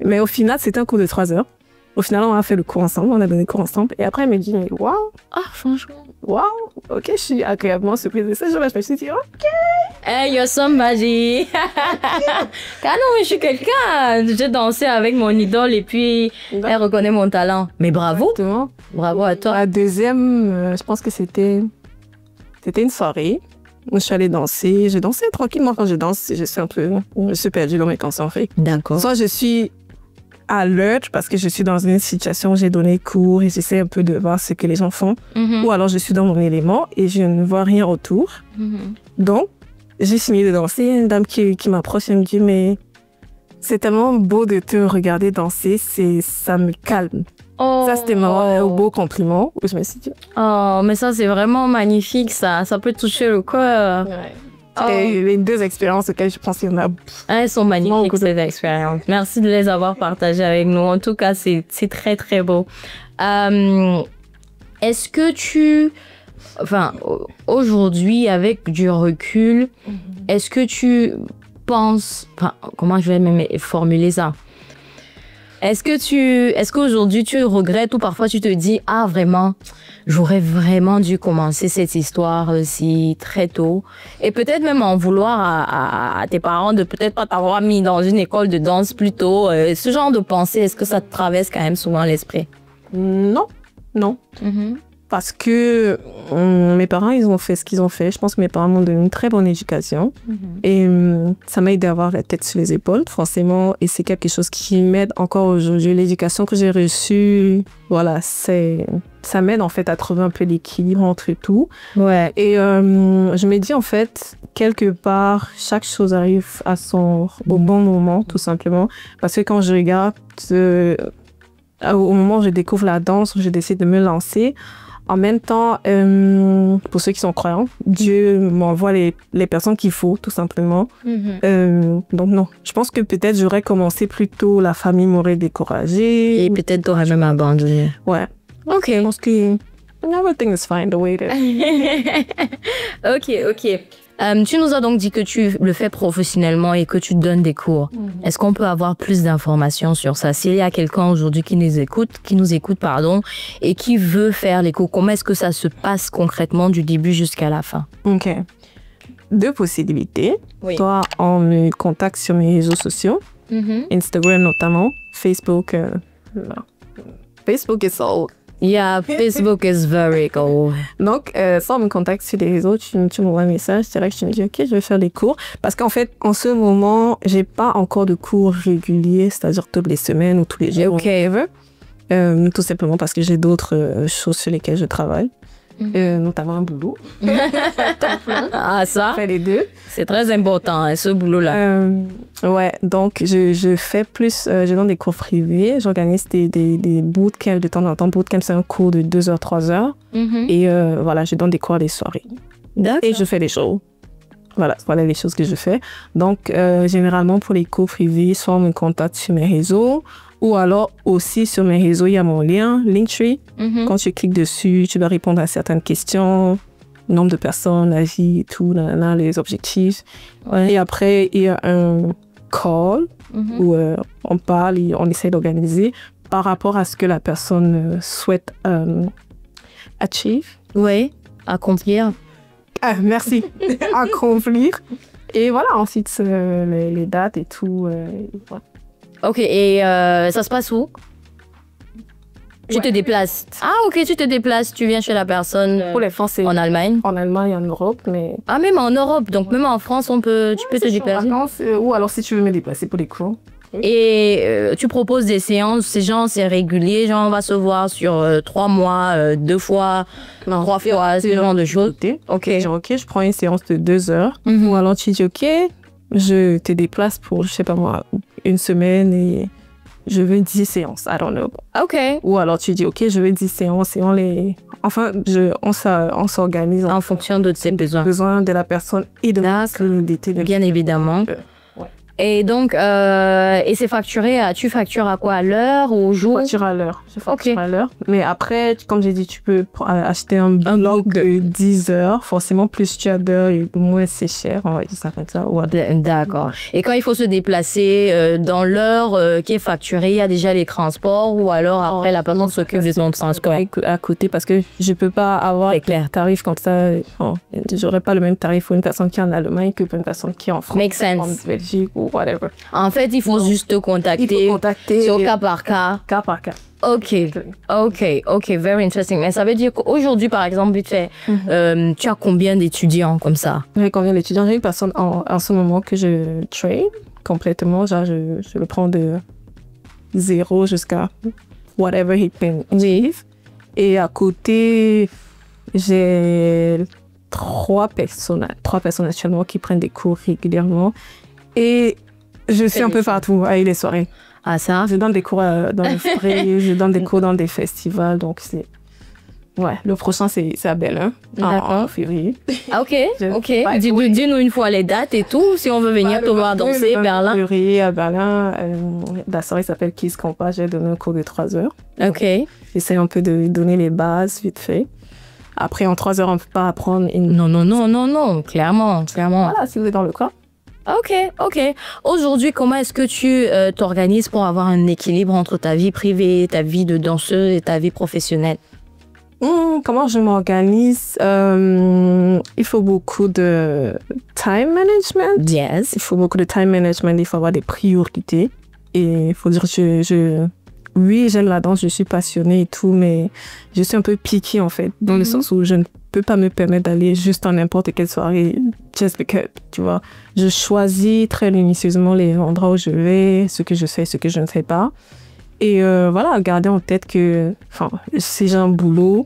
Mais au final, c'était un cours de 3 heures. Au final, on a fait le cours ensemble, on a donné le cours ensemble. Et après, elle m'a dit, waouh, franchement, waouh, OK, je suis agréablement surprise de ça. Je me suis dit, OK. Hey, you're somebody. Car non, mais je suis quelqu'un. J'ai dansé avec mon idole et puis elle reconnaît mon talent. Mais bravo. Exactement. Bravo à toi. La deuxième, je pense que c'était une soirée où je suis allée danser. Je dansais tranquillement quand je danse. Je suis perdue dans mes cançons, en fait. D'accord. Soit je suis alerte parce que je suis dans une situation où j'ai donné cours et j'essaie un peu de voir ce que les gens font. Ou alors je suis dans mon élément et je ne vois rien autour. Donc, j'ai fini de danser. Une dame qui m'approche et me dit, mais c'est tellement beau de te regarder danser, ça me calme. Ça, c'était un beau compliment. Je me suis dit, mais ça, c'est vraiment magnifique, ça. Ça peut toucher le cœur. Ouais. Et les deux expériences auxquelles je pense qu'il y en a. Elles sont magnifiques, ces expériences. Merci de les avoir partagées avec nous. En tout cas, c'est très, très beau. Est-ce que aujourd'hui, avec du recul, est-ce que tu penses... comment je vais même formuler ça? Est-ce qu'aujourd'hui, tu regrettes ou parfois tu te dis, vraiment, j'aurais vraiment dû commencer cette histoire si très tôt. Et peut-être même en vouloir à tes parents de peut-être pas t'avoir mis dans une école de danse plus tôt. Ce genre de pensée, est-ce que ça te traverse quand même souvent l'esprit? Non. Parce que mes parents, ils ont fait ce qu'ils ont fait. Je pense que mes parents m'ont donné une très bonne éducation. Et ça m'a aidé à avoir la tête sur les épaules, forcément. Et c'est quelque chose qui m'aide encore aujourd'hui. L'éducation que j'ai reçue, voilà, ça m'aide en fait à trouver un peu l'équilibre entre tout. Ouais. Et je me dis en fait, quelque part, chaque chose arrive au bon moment, tout simplement. Parce que quand je regarde, au moment où je découvre la danse, où je décide de me lancer, en même temps, pour ceux qui sont croyants, Dieu m'envoie les personnes qu'il faut, tout simplement. Donc non, je pense que peut-être j'aurais commencé plus tôt, la famille m'aurait découragée. Et peut-être t'aurais même abandonné. Ouais. OK. Je pense que everything is fine the way it is. OK. Tu nous as donc dit que tu le fais professionnellement et que tu donnes des cours. Est-ce qu'on peut avoir plus d'informations sur ça? S'il y a quelqu'un aujourd'hui qui nous écoute, et qui veut faire les cours, comment est-ce que ça se passe concrètement du début jusqu'à la fin? OK. 2 possibilités. Oui. Soit on me contacte sur mes réseaux sociaux, Instagram notamment, Facebook. Facebook is old. Yeah, Facebook is very cool. Donc, soit on me contacte sur les réseaux, tu m'envoies un message, c'est là que tu me dis, OK, je vais faire les cours. Parce qu'en fait, en ce moment, j'ai pas encore de cours réguliers, c'est-à-dire toutes les semaines ou tous les jours. OK. Tout simplement parce que j'ai d'autres choses sur lesquelles je travaille. Notamment un boulot. Ça, fait les deux. C'est très important, ce boulot-là. Ouais, donc je fais plus, je donne des cours privés, j'organise des bootcamps de temps en temps. Bootcamp, c'est un cours de 2 heures, 3 heures. Et voilà, je donne des cours les soirées. D'accord. Et je fais des shows. Voilà les choses que je fais. Donc, généralement, pour les cours privés, soit on me contacte sur mes réseaux, ou alors aussi sur mes réseaux, il y a mon lien, Linktree. Quand tu cliques dessus, tu vas répondre à certaines questions, nombre de personnes, la vie et tout, les objectifs. Ouais. Et après, il y a un call où on parle et on essaie d'organiser par rapport à ce que la personne souhaite achieve. Oui. Accomplir. Ah, merci. Accomplir. Et voilà, ensuite, les dates et tout. Voilà. Ok, et ça se passe où? Tu te déplaces. Ah, ok, tu te déplaces, tu viens chez la personne. Pour les France, c'est en Allemagne. En Allemagne et en Europe, mais. Ah, même en Europe, donc même en France, tu peux te déplacer. Vacances, ou alors si tu veux me déplacer pour les cours. Et tu proposes des séances, c'est régulier, genre on va se voir sur 3 mois, 2 fois, 3 fois, ce genre de choses. Ok, je prends une séance de 2 heures. Ou alors tu dis, ok, je te déplace pour, je sais pas moi, 1 semaine et je veux 10 séances, I don't know. Ok. Ou alors tu dis, ok, je veux 10 séances et on s'organise en fonction de tes besoins de la personne et de la disponibilité. Bien évidemment. Et donc, et c'est facturé tu factures à quoi? À l'heure ou au jour? Je facture à l'heure. Mais après, comme j'ai dit, tu peux acheter un bloc de 10 heures. Forcément, plus tu as d'heures et moins c'est cher. On va dire ça comme ça. D'accord. Et quand il faut se déplacer dans l'heure qui est facturée, il y a déjà les transports ou alors après la personne s'occupe de son transport? À côté, parce que je peux pas avoir les tarifs comme ça. J'aurais pas le même tarif pour une personne qui est en Allemagne que pour une personne qui est en France. Make sense. En Belgique ou whatever. En fait, il faut juste te contacter. Sur cas par cas. Cas par cas. Ok, very interesting. Mais ça veut dire qu'aujourd'hui, par exemple, vite fait, tu as combien d'étudiants comme ça? J'ai combien d'étudiants? J'ai une personne en ce moment que je train complètement. Genre, je le prends de 0 jusqu'à whatever he can give. Et à côté, j'ai 3 personnes actuellement qui prennent des cours régulièrement. Et je suis un peu partout avec les soirées. Ah, ça? Je donne des cours dans les frais, je donne des cours dans des festivals. Donc, c'est. Ouais, le prochain, c'est à Berlin, en février. Ah, ok. Dis-nous une fois les dates et tout, si on veut venir te voir danser, Berlin. Février à Berlin, la soirée s'appelle Kiss Compas. J'ai donné un cours de 3 heures. Ok. J'essaie un peu de donner les bases vite fait. Après, en 3 heures, on ne peut pas apprendre une. Non, clairement. Voilà, si vous êtes dans le cas. Ok. Aujourd'hui, comment est-ce que tu t'organises pour avoir un équilibre entre ta vie privée, ta vie de danseuse et ta vie professionnelle? Comment je m'organise? Il faut beaucoup de time management. Yes. Il faut beaucoup de time management. Il faut avoir des priorités. Et il faut dire que oui, j'aime la danse, je suis passionnée et tout, mais je suis un peu piquée en fait, dans le sens où je ne peux pas me permettre d'aller juste en n'importe quelle soirée, just because, tu vois. Je choisis très minutieusement les endroits où je vais, ce que je fais, ce que je ne fais pas. Et voilà, garder en tête que, si j'ai un boulot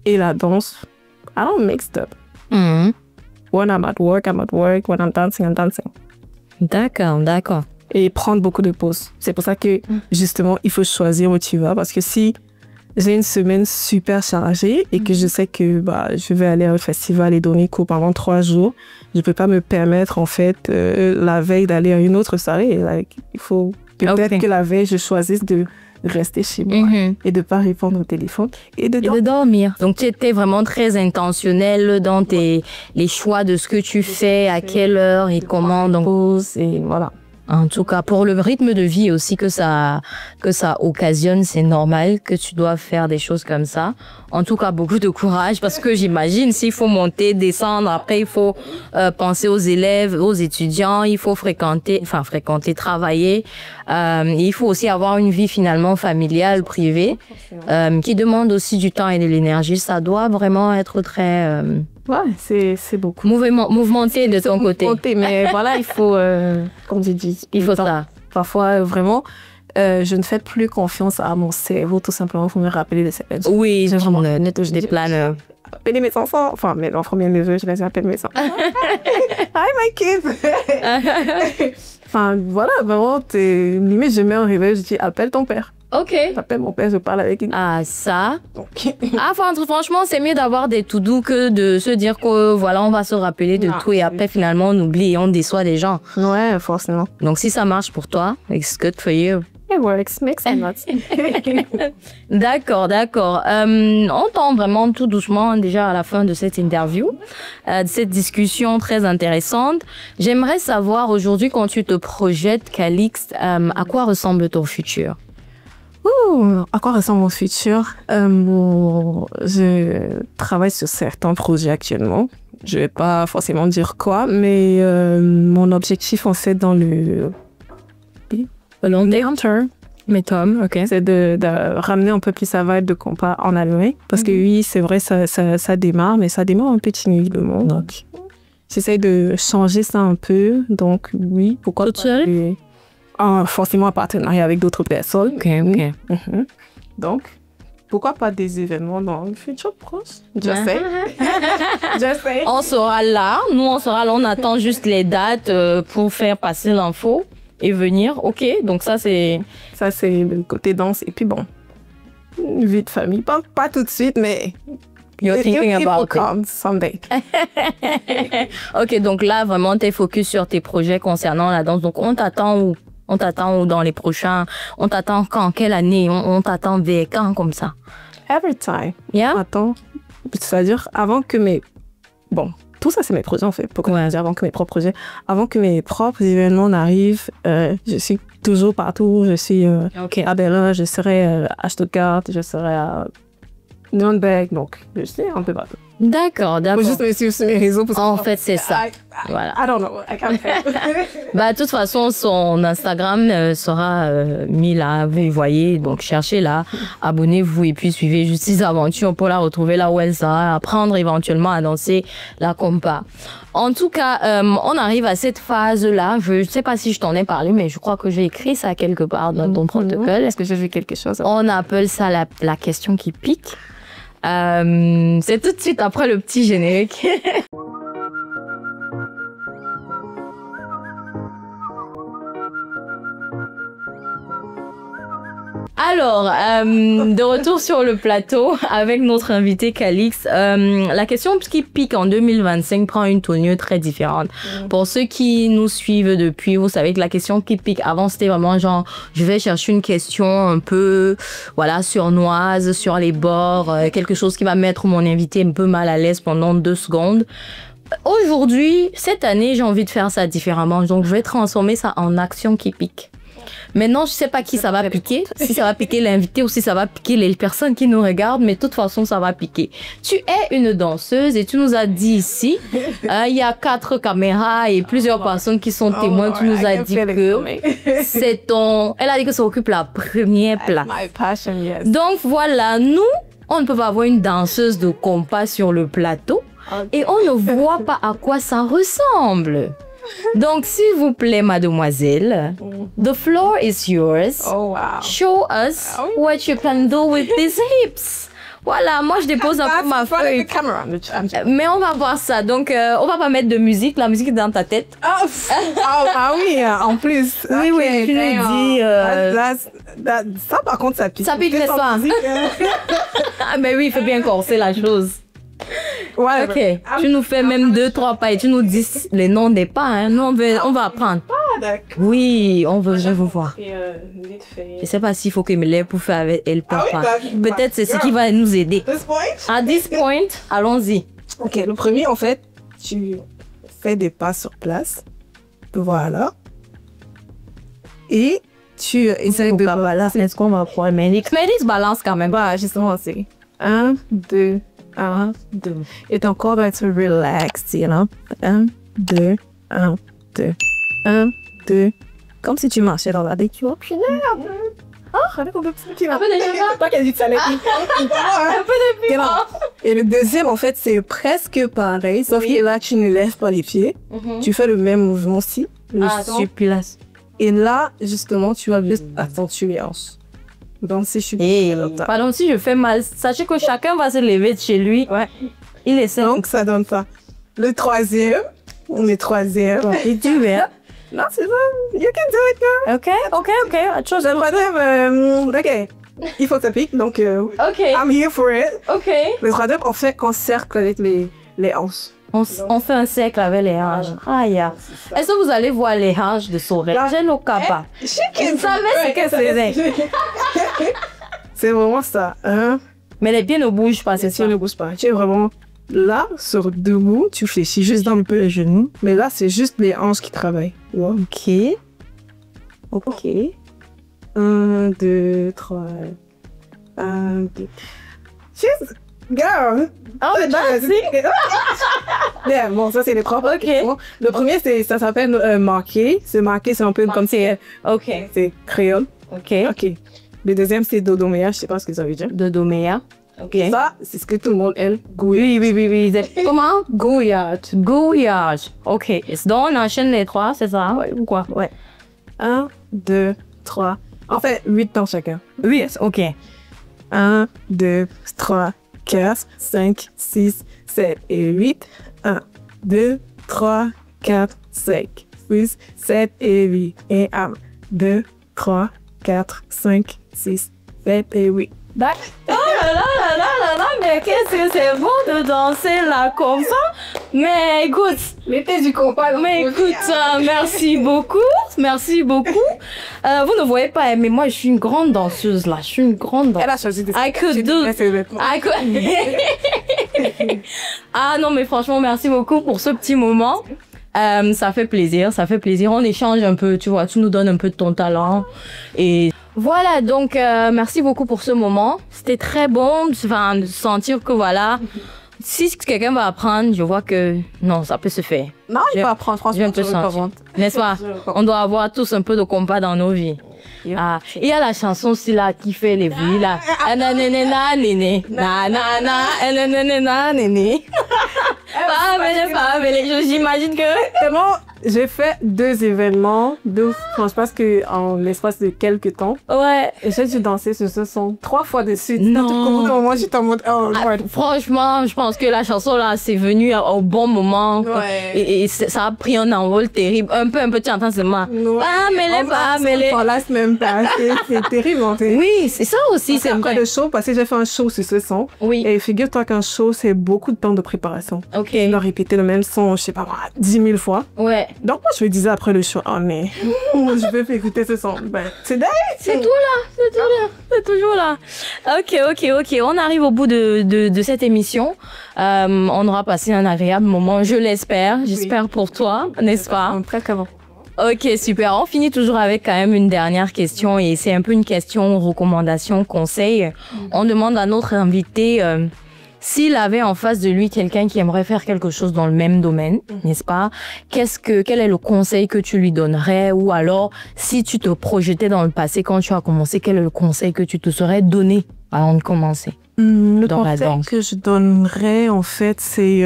et la danse, I don't mix up. When I'm at work, I'm at work. When I'm dancing, I'm dancing. D'accord. Et prendre beaucoup de pauses. C'est pour ça que, justement, il faut choisir où tu vas. Parce que si j'ai une semaine super chargée et que je sais que je vais aller au festival et donner cours pendant 3 jours, je ne peux pas me permettre, en fait, la veille d'aller à une autre soirée. Il faut peut-être que la veille, je choisisse de rester chez moi et de ne pas répondre au téléphone et de dormir. Donc, tu étais vraiment très intentionnelle dans les choix de ce que tu fais, à quelle heure et comment. Donc, et voilà. En tout cas, pour le rythme de vie aussi que ça occasionne, c'est normal que tu dois faire des choses comme ça. En tout cas, beaucoup de courage parce que j'imagine s'il faut monter, descendre, après il faut penser aux élèves, aux étudiants, il faut fréquenter, travailler. Il faut aussi avoir une vie finalement familiale, privée, qui demande aussi du temps et de l'énergie. Ça doit vraiment être très... Ouais, c'est beaucoup. Mouvementé de ton côté. Mais voilà, il faut, comme je dis, il faut ça. Parfois, vraiment, je ne fais plus confiance à mon cerveau, tout simplement, pour me rappeler de certaines choses. Oui, je des plans. Appeler mes enfants, enfin, mes enfants bien élevés, je les appelle mes enfants. Hi, my kids! Enfin, voilà, vraiment, limite, je mets un réveil, je dis, appelle ton père. Ok. J'appelle mon père, je parle avec lui. Ah, ça. Okay. Franchement, c'est mieux d'avoir des tout doux que de se dire que voilà, on va se rappeler de tout et après, finalement, on oublie et on déçoit des gens. Ouais, forcément. Donc, si ça marche pour toi, it's good for you. It works, makes sense. D'accord. On tend vraiment tout doucement déjà à la fin de cette interview, de cette discussion très intéressante. J'aimerais savoir aujourd'hui, quand tu te projettes, Calixte, à quoi ressemble ton futur? à quoi ressemble mon futur? Je travaille sur certains projets actuellement. Je vais pas forcément dire quoi, mais mon objectif en fait dans le long term, mais Tom, c'est de ramener un peu plus sa vibe de compas en Allemagne. Parce que oui, c'est vrai, ça démarre, mais ça démarre un peu timidement. Donc, j'essaie de changer ça un peu. Donc, oui, pourquoi pas forcément en partenariat avec d'autres personnes. Donc, pourquoi pas des événements dans le futur proche? Je sais. On sera là. Nous, on sera là. On attend juste les dates pour faire passer l'info et venir. OK, donc ça, c'est le côté danse. Et puis bon, une vie de famille. Pas tout de suite, mais... You're thinking about it. Someday. OK, donc là, vraiment, t'es focus sur tes projets concernant la danse. Donc, on t'attend où? On t'attend dans les prochains... On t'attend quand? Quelle année? On t'attend vers quand, comme ça? Every time. Yeah? Attends. C'est-à-dire, avant que mes... Bon, tout ça, c'est mes projets, en fait. Pourquoi dire avant que mes propres projets? Avant que mes propres événements n'arrivent, je suis toujours partout. Je suis à Berlin, je serai à Stuttgart, je serai à Nürnberg. Donc, je suis un peu partout. D'accord. Faut juste me suivre sur mes réseaux. En fait, c'est ça. Voilà. I don't know. I can't help. De toute façon, son Instagram sera mis là. Vous voyez, donc cherchez-la, abonnez-vous et puis suivez Justice Aventure pour la retrouver là où elle sera, apprendre éventuellement à danser la compa. En tout cas, on arrive à cette phase-là. Je ne sais pas si je t'en ai parlé, mais je crois que j'ai écrit ça quelque part dans ton protocole. Est-ce que j'ai vu quelque chose? On appelle ça la question qui pique. C'est tout de suite après le petit générique. Alors, de retour sur le plateau avec notre invité Calix, la question qui pique en 2025 prend une tournure très différente. Pour ceux qui nous suivent depuis, vous savez que la question qui pique avant, c'était vraiment genre, je vais chercher une question un peu, voilà, surnoise, sur les bords, quelque chose qui va mettre mon invité un peu mal à l'aise pendant 2 secondes. Aujourd'hui, cette année, j'ai envie de faire ça différemment. Donc, je vais transformer ça en action qui pique. Maintenant, je sais pas qui ça va piquer, si ça va piquer l'invité ou si ça va piquer les personnes qui nous regardent, mais de toute façon, ça va piquer. Tu es une danseuse et tu nous as dit ici, il y a 4 caméras et plusieurs personnes qui sont témoins. Tu nous as dit que c'est elle a dit que ça occupe la première place. My passion, yes. Donc voilà, nous, on ne peut pas avoir une danseuse de compas sur le plateau et on ne voit pas à quoi ça ressemble. Donc, s'il vous plaît, mademoiselle, the floor is yours. Oh, wow. Show us what you can do with these hips. Voilà, moi, je dépose un peu ma feuille. Mais on va voir ça. Donc, on va pas mettre de musique. La musique est dans ta tête. Ah oui, en plus. Oui, oui, tu nous dis... ça, par contre, ça pique. Ça pique, n'est-ce pas? Ah, mais oui, il faut bien corser la chose. Ouais, ok, tu nous fais même 2-3 pas et tu nous dis les noms des pas. Hein. Nous, on va apprendre. D'accord. Oui, je veux voir. Je sais pas s'il faut que me lève pour faire avec elle pas. Peut-être c'est ce qui va nous aider. À this point, allons-y. Ok, le premier, en fait, tu fais des pas sur place. Voilà. Et tu essaies de balancer. Est-ce qu'on va pouvoir Mélix balance quand même. Bah, justement, c'est 1, 2, 1, 2. Et ton corps va être relaxed, you know? 1, 2, 1, 2. 1, 2. Comme si tu marchais dans la déque, tu vois? Avec un peu de piment. Un peu de piment. Pas qu'elle dit ça. Un peu de piment. Et le deuxième, en fait, c'est presque pareil, sauf que là, tu ne lèves pas les pieds. Tu fais le même mouvement-ci. Le surplace. Et là, justement, tu vas juste accentuer les hanches. Donc, si je suis... Pardon, si je fais mal, sachez que chacun va se lever de chez lui. Ouais. Il essaie. Donc, ça donne ça. Le troisième. Et tu verras. Non, c'est ça. You can do it, girl. Ok. Le troisième, ok. Il faut que ça pique, donc ok. I'm here for it. Ok. Le troisième, on fait un cercle avec les hanches. On fait un cercle avec les hanches. Aïe. Est-ce que vous allez voir les hanches de Sorel? J'ai nos capas. Vous savez ce que c'est? C'est vraiment ça. Mais les pieds ne bougent pas, c'est ça? Les pieds ne bougent pas. Tu es vraiment là, sur debout, tu fléchis juste un peu les genoux. Mais là, c'est juste les hanches qui travaillent. Wow. Ok. 1, 2, 3. 1, 2. She's girl. Oh, merci. Yeah, bon, ça, c'est les trois. Ok. Bon, le premier, ça s'appelle marqué. Ce marqué, c'est un peu comme c'est créole. Ok. Ok. Le deuxième, c'est Dodomea. Je sais pas ce que ça veut dire. Dodomea. Ok. Ça, c'est ce que tout le monde aime. Oui. Comment? Gouillage. Ok. Donc, on enchaîne les trois, c'est ça? Ouais. Ou quoi? Ouais. 1, 2, 3. En fait, 8 dans chacun. 8, ok. 1, 2, 3, 4, 5, 6, 7 et 8. 1, 2, 3, 4, 5, 6, 7 et 8. Et 1, 2, 3, 4, 5, 6, 7 et 8. D'accord. Oh là, mais qu'est-ce que c'est bon de danser là comme ça? Mais écoute, L'été du compas. mais écoute, merci beaucoup. Vous ne voyez pas, mais moi je suis une grande danseuse là. Je suis une grande danseuse. Elle a choisi de I could do. Ah non, mais franchement, merci beaucoup pour ce petit moment. Ça fait plaisir. On échange un peu, tu vois, tu nous donnes un peu de ton talent. Et voilà, donc merci beaucoup pour ce moment. C'était très bon de sentir que voilà, si quelqu'un va apprendre, je vois que non, ça peut se faire. Non, il faut apprendre, franchement. Je viens de te sentir. N'est-ce pas? On doit avoir tous un peu de compas dans nos vies. Ah, il y a la chanson aussi là qui fait les bruits là. J'imagine que Tellement, j'ai fait 2 événements, je pense qu'en l'espace de quelques temps. ouais. Et j'ai dû danser sur ce son 3 fois de suite. Non. Au moment, j'étais en mode, oh, Ah, Lord. franchement, je pense que la chanson là, c'est venu au bon moment. Ouais. Et ça a pris un envol terrible. Un peu, tu entends seulement. Ouais. Mais les. On s'en lasse même pas. C'est terrible, en fait. Oui, c'est ça aussi, c'est Après vrai. le show, parce que j'ai fait un show sur ce son. Oui. Et figure-toi qu'un show, c'est beaucoup de temps de préparation. Ok. Je dois répéter le même son, je sais pas moi, 10 000 fois. Ouais. Donc moi, je me disais après le show, oh mais, je vais écouter ce son. Ben, c'est dingue. C'est tout là. C'est toujours là. Ok. On arrive au bout de cette émission. On aura passé un agréable moment, je l'espère. J'espère pour toi, n'est-ce pas? Presque avant. Ok, super. On finit toujours avec quand même une dernière question et c'est un peu une question recommandation, conseil. On demande à notre invité s'il avait en face de lui quelqu'un qui aimerait faire quelque chose dans le même domaine, n'est-ce pas? Quel est le conseil que tu lui donnerais? Ou alors, si tu te projetais dans le passé quand tu as commencé, quel est le conseil que tu te serais donné avant de commencer? Le Dans la conseil danse. que je donnerais, en fait, c'est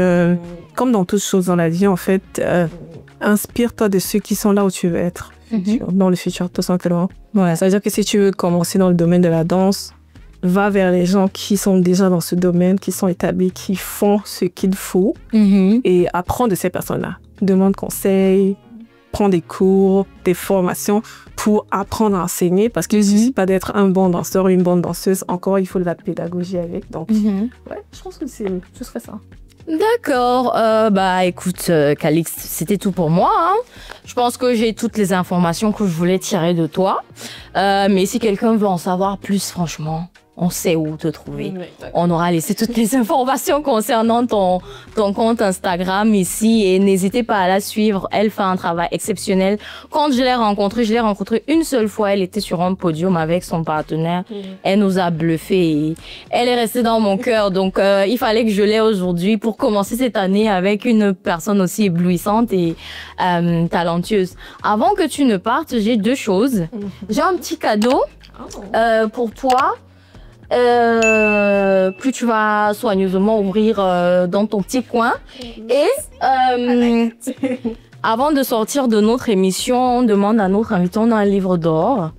comme dans toutes choses dans la vie, en fait, inspire-toi de ceux qui sont là où tu veux être dans le futur, tout simplement. Ça veut dire que si tu veux commencer dans le domaine de la danse, va vers les gens qui sont déjà dans ce domaine, qui sont établis, qui font ce qu'il faut et apprends de ces personnes-là. Demande conseil, prends des cours, des formations pour apprendre à enseigner parce qu'il ne suffit pas d'être un bon danseur ou une bonne danseuse. Encore, il faut de la pédagogie avec. Donc, ouais, je pense que je ferais ça. D'accord. Écoute, Calixte, c'était tout pour moi. Hein. Je pense que j'ai toutes les informations que je voulais tirer de toi. Mais si quelqu'un veut en savoir plus, franchement, on sait où te trouver. On aura laissé toutes les informations concernant ton compte Instagram ici et n'hésitez pas à la suivre. Elle fait un travail exceptionnel. Quand je l'ai rencontrée une seule fois. Elle était sur un podium avec son partenaire. Elle nous a bluffé et elle est restée dans mon cœur. Donc, il fallait que je l'aie aujourd'hui pour commencer cette année avec une personne aussi éblouissante et talentueuse. Avant que tu ne partes, j'ai 2 choses. J'ai un petit cadeau pour toi. Plus tu vas soigneusement ouvrir dans ton petit coin. Et avant de sortir de notre émission, on demande à notre invité, on a un livre d'or.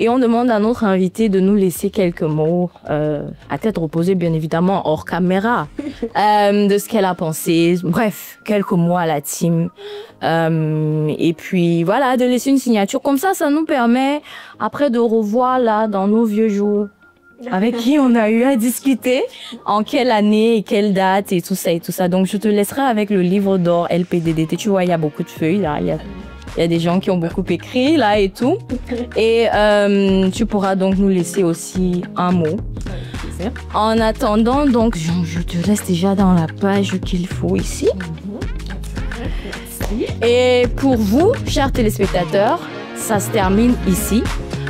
Et on demande à notre invité de nous laisser quelques mots, à tête reposée bien évidemment, hors caméra, de ce qu'elle a pensé. Bref, quelques mots à la team. Et puis voilà, de laisser une signature. Comme ça nous permet après de revoir là dans nos vieux jours. Avec qui on a eu à discuter, en quelle année et quelle date et tout ça. Donc, je te laisserai avec le livre d'or LPDDT. Tu vois, il y a beaucoup de feuilles là. Il y a des gens qui ont beaucoup écrit là et tout. Et tu pourras donc nous laisser aussi un mot. En attendant, donc, je te laisse déjà dans la page qu'il faut ici. Et pour vous, chers téléspectateurs, ça se termine ici.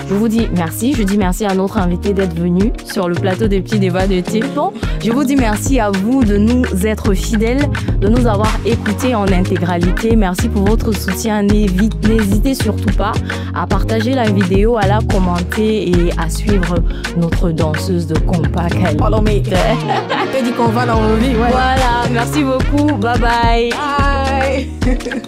Je vous dis merci. Je dis merci à notre invité d'être venu sur le plateau des petits débats de Tipton. Je vous dis merci à vous de nous être fidèles, de nous avoir écoutés en intégralité. Merci pour votre soutien. N'hésitez surtout pas à partager la vidéo, à la commenter et à suivre notre danseuse de compas. Follow me. On dit qu'on va dans le vie. Voilà, merci beaucoup. Bye bye. Bye.